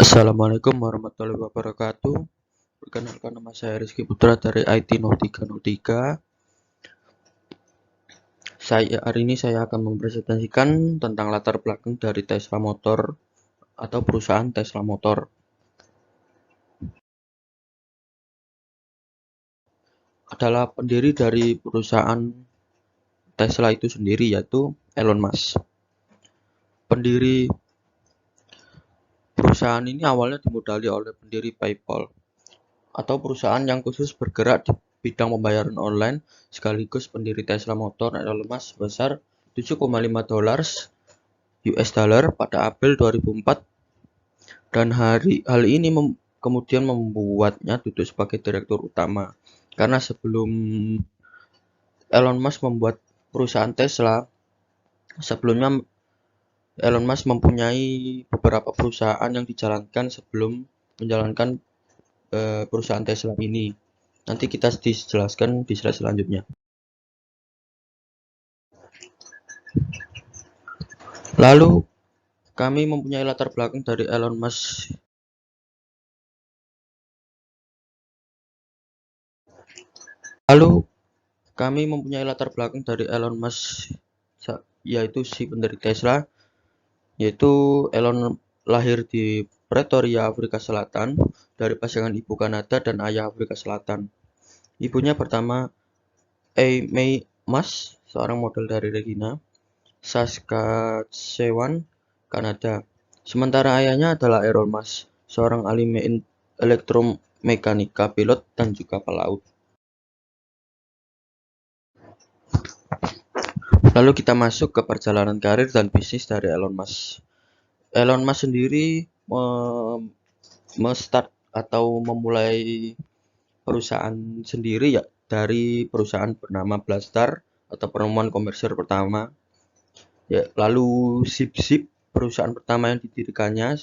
Assalamualaikum warahmatullahi wabarakatuh. Perkenalkan, nama saya Rizky Putra dari IT 0303. Hari ini saya akan mempresentasikan tentang latar belakang dari Tesla Motor atau perusahaan Tesla Motor. Adalah pendiri dari perusahaan Tesla itu sendiri, yaitu Elon Musk. Pendiri perusahaan ini awalnya dimodali oleh pendiri PayPal, atau perusahaan yang khusus bergerak di bidang pembayaran online, sekaligus pendiri Tesla Motor Elon Musk sebesar $7,5 US pada April 2004, dan hal ini kemudian membuatnya duduk sebagai direktur utama, karena sebelum Elon Musk membuat perusahaan Tesla, sebelumnya Elon Musk mempunyai beberapa perusahaan yang dijalankan sebelum menjalankan perusahaan Tesla ini. Nanti kita dijelaskan di slide selanjutnya. Lalu kami mempunyai latar belakang dari Elon Musk. Yaitu si pendiri Tesla, yaitu Elon lahir di Pretoria, Afrika Selatan, dari pasangan ibu Kanada dan ayah Afrika Selatan. Ibunya pertama May Musk, seorang model dari Regina, Saskatchewan, Kanada. Sementara ayahnya adalah Elon Musk, seorang ahli elektromekanika, pilot, dan juga pelaut. Lalu kita masuk ke perjalanan karir dan bisnis dari Elon Musk. Elon Musk sendiri start atau memulai perusahaan sendiri ya dari perusahaan bernama Blaster atau penemuan komersial pertama. Ya, lalu Zip, perusahaan pertama yang didirikannya.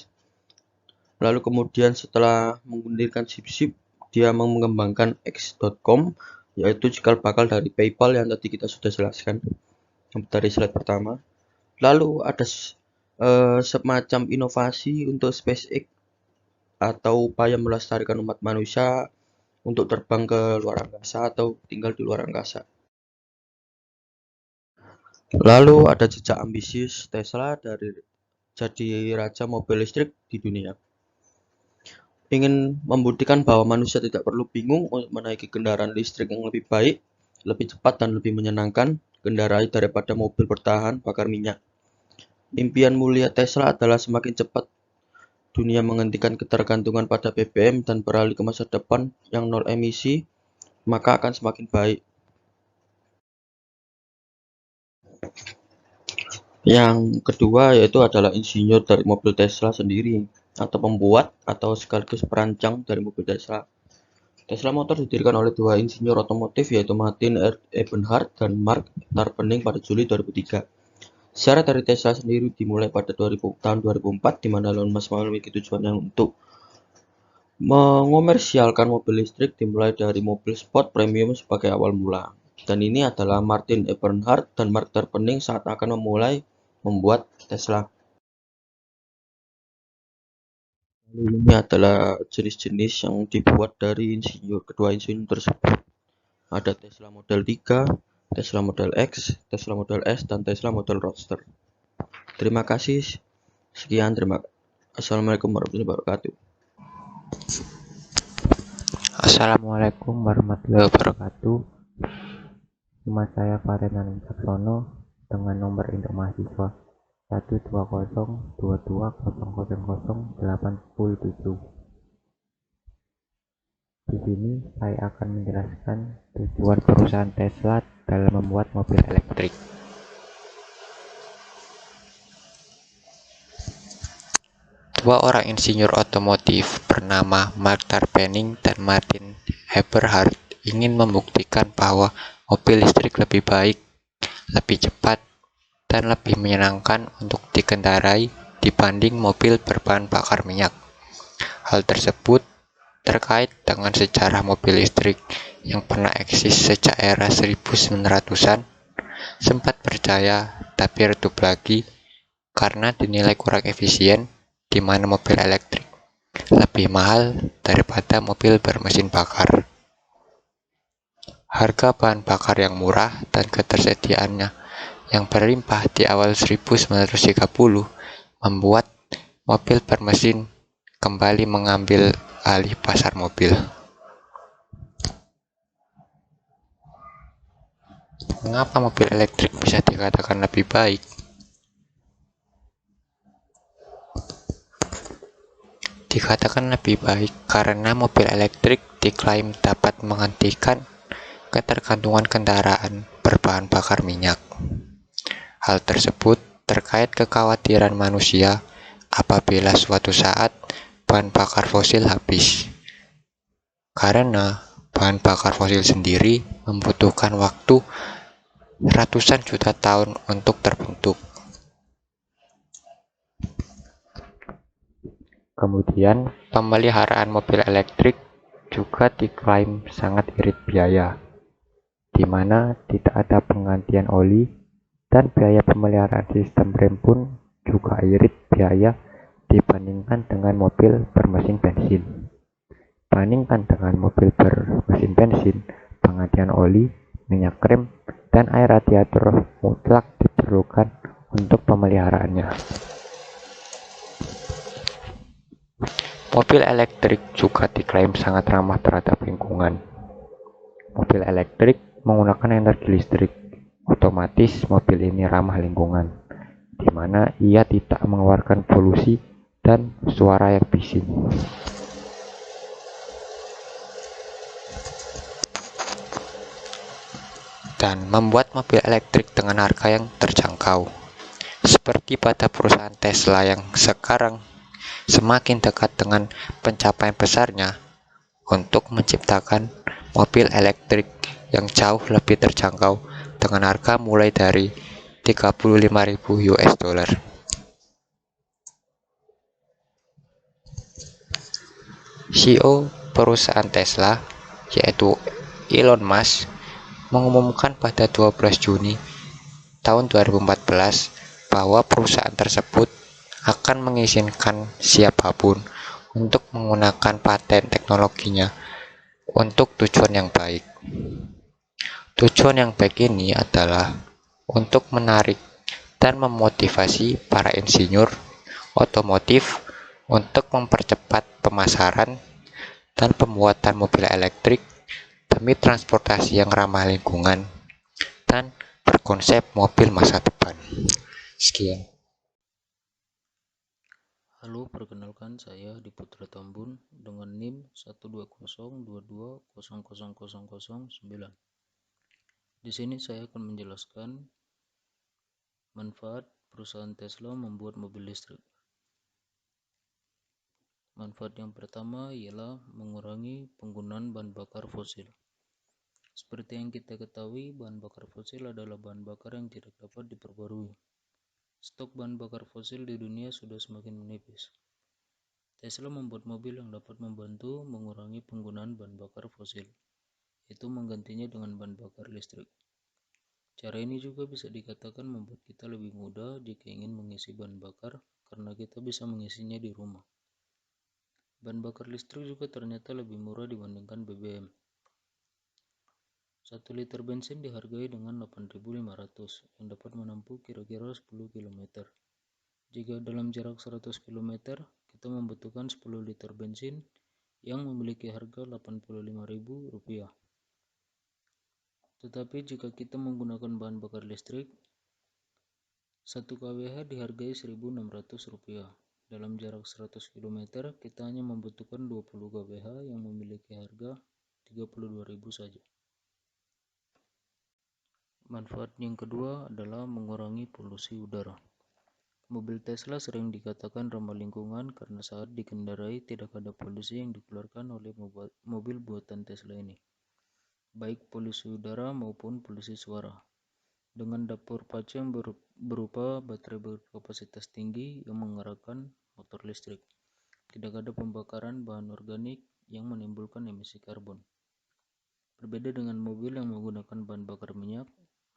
Lalu kemudian setelah mengundurkan Zip, dia mengembangkan X.com, yaitu cikal bakal dari PayPal yang tadi kita sudah jelaskan dari slide pertama. Lalu ada semacam inovasi untuk SpaceX atau upaya melestarikan umat manusia untuk terbang ke luar angkasa atau tinggal di luar angkasa. Lalu ada jejak ambisius Tesla dari jadi raja mobil listrik di dunia. Ingin membuktikan bahwa manusia tidak perlu bingung untuk menaiki kendaraan listrik yang lebih baik, lebih cepat, dan lebih menyenangkan kendarai daripada mobil bertahan bakar minyak. Impian mulia Tesla adalah semakin cepat dunia menghentikan ketergantungan pada BBM dan beralih ke masa depan yang nol emisi, maka akan semakin baik. Yang kedua yaitu adalah insinyur dari mobil Tesla sendiri, atau pembuat atau sekaligus perancang dari mobil Tesla. Tesla Motor didirikan oleh dua insinyur otomotif, yaitu Martin Eberhard dan Mark Tarpenning pada Juli 2003. Sejarah dari Tesla sendiri dimulai pada tahun 2004, di mana Elon Musk memiliki tujuannya untuk mengomersialkan mobil listrik dimulai dari mobil sport premium sebagai awal mula. Dan ini adalah Martin Eberhard dan Mark Tarpenning saat akan memulai membuat Tesla. Ini adalah jenis-jenis yang dibuat dari kedua insinyur tersebut. Ada Tesla Model 3, Tesla Model X, Tesla Model S, dan Tesla Model Roadster. Terima kasih. Sekian, Assalamualaikum warahmatullahi wabarakatuh. Assalamualaikum warahmatullahi wabarakatuh. Nama saya Farenan Caksono dengan nomor induk mahasiswa 12022000807. Di sini saya akan menjelaskan tujuan perusahaan Tesla dalam membuat mobil elektrik. Dua orang insinyur otomotif bernama Mark Tarpenning dan Martin Eberhard ingin membuktikan bahwa mobil listrik lebih baik, lebih cepat, dan lebih menyenangkan untuk dikendarai dibanding mobil berbahan bakar minyak. Hal tersebut terkait dengan sejarah mobil listrik yang pernah eksis sejak era 1900-an, sempat berjaya tapi redup lagi karena dinilai kurang efisien, di mana mobil elektrik lebih mahal daripada mobil bermesin bakar. Harga bahan bakar yang murah dan ketersediaannya yang berlimpah di awal 1930 membuat mobil bermesin kembali mengambil alih pasar mobil. Mengapa mobil elektrik bisa dikatakan lebih baik? Dikatakan lebih baik karena mobil elektrik diklaim dapat menghentikan ketergantungan kendaraan berbahan bakar minyak. Hal tersebut terkait kekhawatiran manusia apabila suatu saat bahan bakar fosil habis. Karena bahan bakar fosil sendiri membutuhkan waktu ratusan juta tahun untuk terbentuk. Kemudian, pemeliharaan mobil elektrik juga diklaim sangat irit biaya, di mana tidak ada penggantian oli dan biaya pemeliharaan sistem rem pun juga irit biaya dibandingkan dengan mobil bermesin bensin. Bandingkan dengan mobil bermesin bensin, penggantian oli, minyak rem, dan air radiator mutlak diperlukan untuk pemeliharaannya. Mobil elektrik juga diklaim sangat ramah terhadap lingkungan. Mobil elektrik menggunakan energi listrik, otomatis mobil ini ramah lingkungan, di mana ia tidak mengeluarkan polusi dan suara yang bising. Dan membuat mobil elektrik dengan harga yang terjangkau. Seperti pada perusahaan Tesla yang sekarang semakin dekat dengan pencapaian besarnya untuk menciptakan mobil elektrik yang jauh lebih terjangkau dengan harga mulai dari 35.000 US dollar. CEO perusahaan Tesla, yaitu Elon Musk, mengumumkan pada 12 Juni tahun 2014 bahwa perusahaan tersebut akan mengizinkan siapapun untuk menggunakan paten teknologinya untuk tujuan yang baik. Tujuan yang baik ini adalah untuk menarik dan memotivasi para insinyur otomotif untuk mempercepat pemasaran dan pembuatan mobil elektrik demi transportasi yang ramah lingkungan dan berkonsep mobil masa depan. Sekian. Halo, perkenalkan saya Diputra Tambun dengan NIM 12022200009. Di sini saya akan menjelaskan manfaat perusahaan Tesla membuat mobil listrik. Manfaat yang pertama ialah mengurangi penggunaan bahan bakar fosil. Seperti yang kita ketahui, bahan bakar fosil adalah bahan bakar yang tidak dapat diperbarui. Stok bahan bakar fosil di dunia sudah semakin menipis. Tesla membuat mobil yang dapat membantu mengurangi penggunaan bahan bakar fosil, yaitu menggantinya dengan bahan bakar listrik. Cara ini juga bisa dikatakan membuat kita lebih mudah jika ingin mengisi bahan bakar karena kita bisa mengisinya di rumah. Bahan bakar listrik juga ternyata lebih murah dibandingkan BBM. 1 liter bensin dihargai dengan 8.500 yang dapat menempuh kira-kira 10 km. Jika dalam jarak 100 km, kita membutuhkan 10 liter bensin yang memiliki harga Rp85.000. Tetapi jika kita menggunakan bahan bakar listrik, 1 kWh dihargai Rp1.600. Dalam jarak 100 km, kita hanya membutuhkan 20 kWh yang memiliki harga Rp32.000 saja. Manfaat yang kedua adalah mengurangi polusi udara. Mobil Tesla sering dikatakan ramah lingkungan karena saat dikendarai tidak ada polusi yang dikeluarkan oleh mobil buatan Tesla ini, baik polusi udara maupun polusi suara. Dengan dapur pacu yang berupa baterai berkapasitas tinggi yang mengarahkan motor listrik, tidak ada pembakaran bahan organik yang menimbulkan emisi karbon. Berbeda dengan mobil yang menggunakan bahan bakar minyak,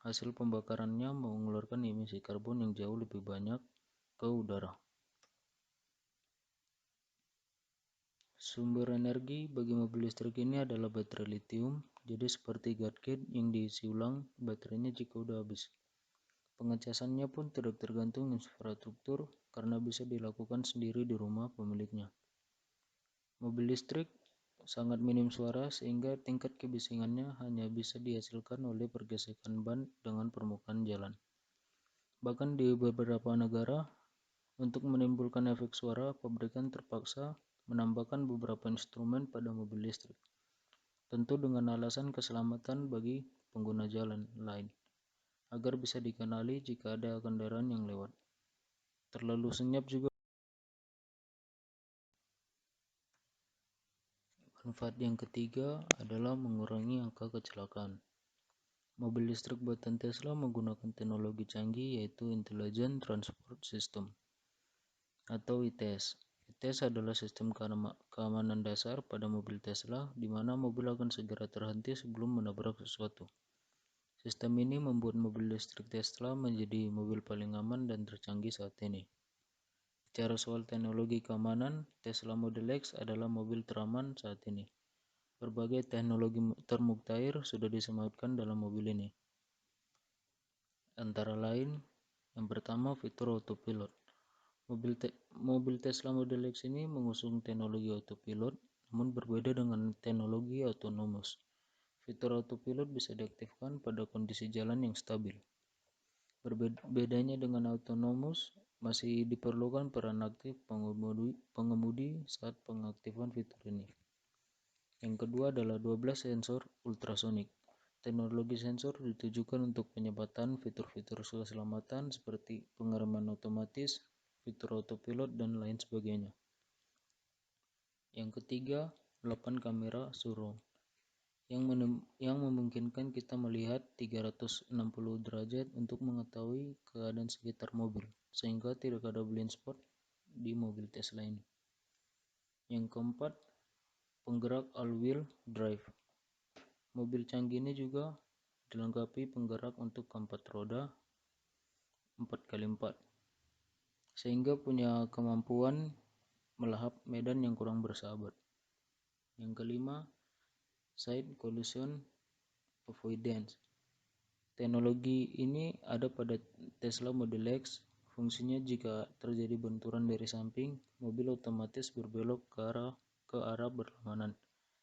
hasil pembakarannya mengeluarkan emisi karbon yang jauh lebih banyak ke udara. Sumber energi bagi mobil listrik ini adalah baterai lithium, jadi seperti gadget yang diisi ulang baterainya jika udah habis. Pengecasannya pun tidak tergantung infrastruktur karena bisa dilakukan sendiri di rumah pemiliknya. Mobil listrik sangat minim suara sehingga tingkat kebisingannya hanya bisa dihasilkan oleh pergesekan ban dengan permukaan jalan. Bahkan di beberapa negara, untuk menimbulkan efek suara, pabrikan terpaksa menambahkan beberapa instrumen pada mobil listrik, tentu dengan alasan keselamatan bagi pengguna jalan lain, agar bisa dikenali jika ada kendaraan yang lewat. Terlalu senyap juga. Manfaat yang ketiga adalah mengurangi angka kecelakaan. Mobil listrik buatan Tesla menggunakan teknologi canggih yaitu Intelligent Transport System atau ITS. ITS adalah sistem keamanan dasar pada mobil Tesla di mana mobil akan segera terhenti sebelum menabrak sesuatu. Sistem ini membuat mobil listrik Tesla menjadi mobil paling aman dan tercanggih saat ini. Bicara soal teknologi keamanan, Tesla Model X adalah mobil teraman saat ini. Berbagai teknologi termuktair sudah disematkan dalam mobil ini. Antara lain, yang pertama fitur autopilot. Mobil Tesla Model X ini mengusung teknologi autopilot, namun berbeda dengan teknologi autonomous. Fitur autopilot bisa diaktifkan pada kondisi jalan yang stabil. Bedanya dengan autonomous, masih diperlukan peran aktif pengemudi saat pengaktifan fitur ini. Yang kedua adalah 12 sensor ultrasonik. Teknologi sensor ditujukan untuk penyempatan fitur-fitur keselamatan seperti pengereman otomatis, fitur autopilot, dan lain sebagainya. Yang ketiga, 8 kamera surround yang memungkinkan kita melihat 360 derajat untuk mengetahui keadaan sekitar mobil, sehingga tidak ada blind spot di mobil Tesla ini. Yang keempat, penggerak all-wheel drive. Mobil canggih ini juga dilengkapi penggerak untuk keempat roda 4x4, sehingga punya kemampuan melahap medan yang kurang bersahabat. Yang kelima, side collision avoidance. Teknologi ini ada pada Tesla Model X. Fungsinya jika terjadi benturan dari samping, mobil otomatis berbelok ke arah berlawanan,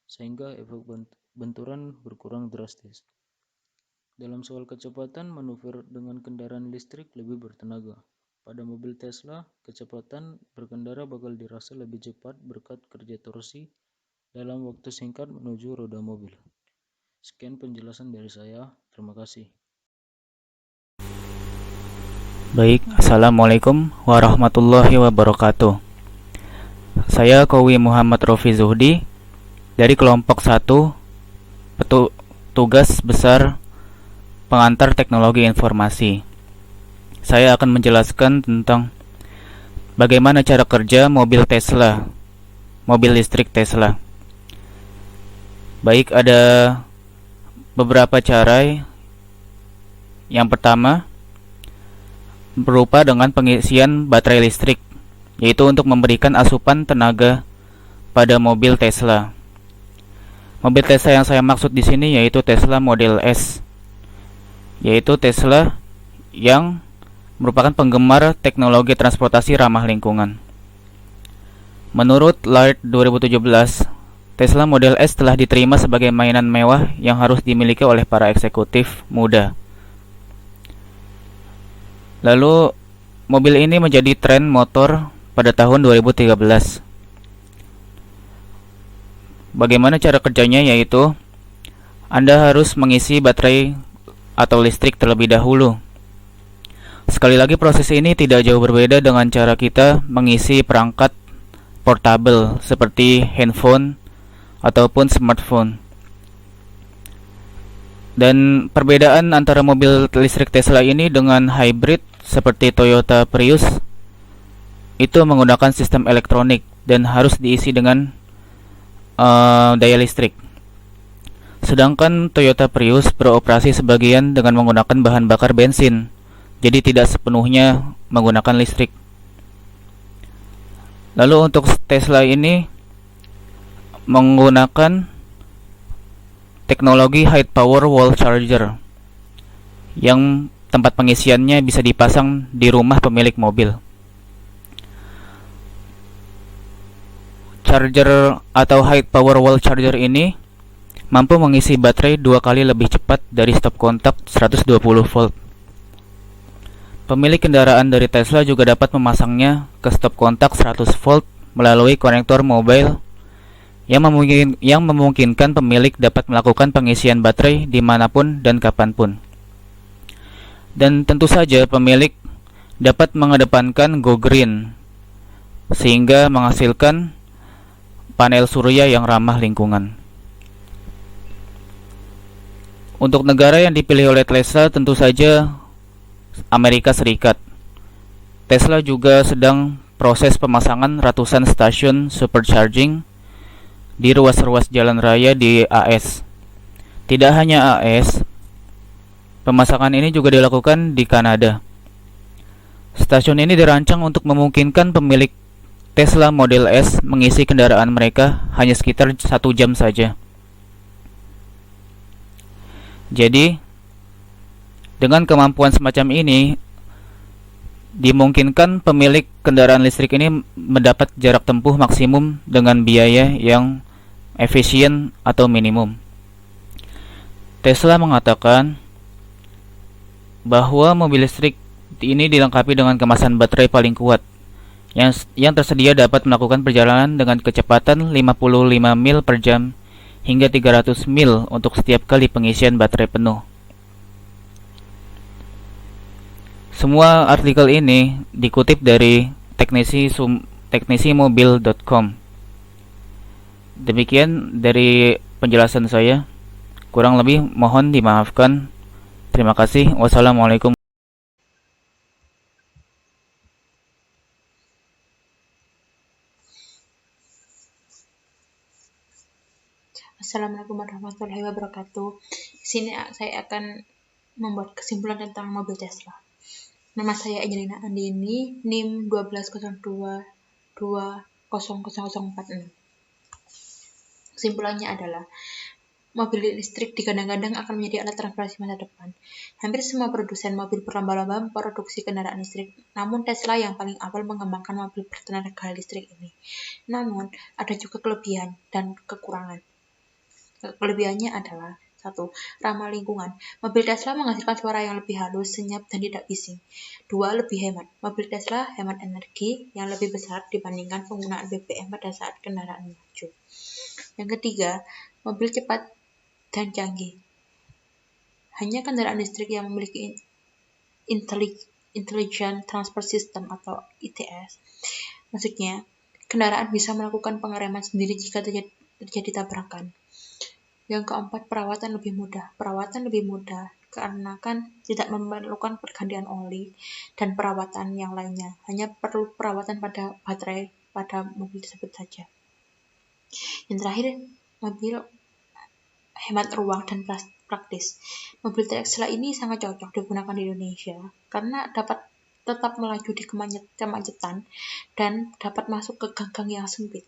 sehingga efek benturan berkurang drastis. Dalam soal kecepatan, manuver dengan kendaraan listrik lebih bertenaga. Pada mobil Tesla, kecepatan berkendara bakal dirasa lebih cepat berkat kerja torsi dalam waktu singkat menuju roda mobil. Sekian penjelasan dari saya. Terima kasih. Baik, Assalamualaikum warahmatullahi wabarakatuh. Saya Kowi Muhammad Rofi Zuhdi dari kelompok 1 Tugas Besar Pengantar Teknologi Informasi. Saya akan menjelaskan tentang bagaimana cara kerja mobil Tesla, mobil listrik Tesla. Baik, ada beberapa cara. Yang pertama berupa dengan pengisian baterai listrik, yaitu untuk memberikan asupan tenaga pada mobil Tesla. Mobil Tesla yang saya maksud di sini yaitu Tesla Model S, yaitu Tesla yang merupakan penggemar teknologi transportasi ramah lingkungan. Menurut Light 2017, Tesla Model S telah diterima sebagai mainan mewah yang harus dimiliki oleh para eksekutif muda. Lalu, mobil ini menjadi tren motor pada tahun 2013. Bagaimana cara kerjanya? Yaitu Anda harus mengisi baterai atau listrik terlebih dahulu. Sekali lagi, proses ini tidak jauh berbeda dengan cara kita mengisi perangkat portable seperti handphone ataupun smartphone. Dan perbedaan antara mobil listrik Tesla ini dengan hybrid seperti Toyota Prius itu menggunakan sistem elektronik dan harus diisi dengan daya listrik. Sedangkan Toyota Prius beroperasi sebagian dengan menggunakan bahan bakar bensin, jadi tidak sepenuhnya menggunakan listrik. Lalu untuk Tesla ini menggunakan teknologi high power wall charger yang tempat pengisiannya bisa dipasang di rumah pemilik mobil. Charger atau high power wall charger ini mampu mengisi baterai 2 kali lebih cepat dari stop kontak 120 volt. Pemilik kendaraan dari Tesla juga dapat memasangnya ke stop kontak 100 volt melalui konektor mobile yang memungkinkan pemilik dapat melakukan pengisian baterai dimanapun dan kapanpun. Dan tentu saja pemilik dapat mengedepankan Go Green sehingga menghasilkan panel surya yang ramah lingkungan. Untuk negara yang dipilih oleh Tesla tentu saja Amerika Serikat. Tesla juga sedang proses pemasangan ratusan stasiun supercharging di ruas-ruas jalan raya di AS. Tidak hanya AS, pemasangan ini juga dilakukan di Kanada. Stasiun ini dirancang untuk memungkinkan pemilik Tesla Model S mengisi kendaraan mereka hanya sekitar 1 jam saja. Jadi, dengan kemampuan semacam ini, dimungkinkan pemilik kendaraan listrik ini mendapat jarak tempuh maksimum dengan biaya yang efisien atau minimum. Tesla mengatakan bahwa mobil listrik ini dilengkapi dengan kemasan baterai paling kuat yang tersedia dapat melakukan perjalanan dengan kecepatan 55 mil per jam hingga 300 mil untuk setiap kali pengisian baterai penuh. Semua artikel ini dikutip dari teknisimobil.com. Demikian dari penjelasan saya. Kurang lebih mohon dimaafkan. Terima kasih. Wassalamualaikum. Assalamualaikum warahmatullahi wabarakatuh. Di sini saya akan membuat kesimpulan tentang mobil Tesla. Nama saya Angelina Andini, NIM 1202200046. Kesimpulannya adalah mobil listrik digadang-gadang akan menjadi alat transportasi masa depan. Hampir semua produsen mobil berlomba-lomba memproduksi kendaraan listrik, namun Tesla yang paling awal mengembangkan mobil bertenaga listrik ini. Namun, ada juga kelebihan dan kekurangan. Kelebihannya adalah 1. Ramah lingkungan. Mobil Tesla menghasilkan suara yang lebih halus, senyap, dan tidak bising. 2. Lebih hemat. Mobil Tesla hemat energi yang lebih besar dibandingkan penggunaan BBM pada saat kendaraan maju. Yang ketiga, mobil cepat dan canggih. Hanya kendaraan listrik yang memiliki Intelligent Transport System atau ITS. Maksudnya, kendaraan bisa melakukan pengereman sendiri jika terjadi tabrakan. Yang keempat, perawatan lebih mudah. Perawatan lebih mudah karena kan tidak memerlukan pergantian oli dan perawatan yang lainnya. Hanya perlu perawatan pada baterai pada mobil tersebut saja. Yang terakhir, mobil hemat ruang dan praktis. Mobil Tesla ini sangat cocok digunakan di Indonesia karena dapat tetap melaju di kemacetan dan dapat masuk ke gang-gang yang sempit.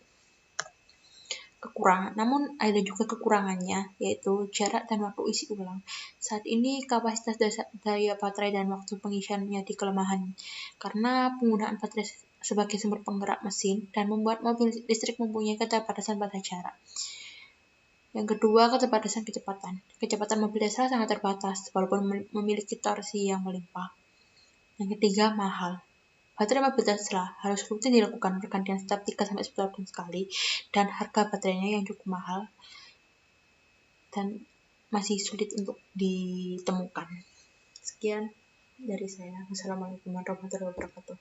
Namun ada juga kekurangannya, yaitu jarak dan waktu isi ulang. Saat ini kapasitas daya baterai dan waktu pengisiannya di kelemahan karena penggunaan baterai sebagai sumber penggerak mesin dan membuat mobil listrik mempunyai keterbatasan pada jarak. Yang kedua, keterbatasan kecepatan. Kecepatan mobil Tesla sangat terbatas walaupun memiliki torsi yang melimpah. Yang ketiga, mahal. Baterai mobil Tesla harus rutin dilakukan pergantian setiap 3-10 tahun sekali dan harga baterainya yang cukup mahal dan masih sulit untuk ditemukan. Sekian dari saya. Wassalamualaikum warahmatullahi wabarakatuh.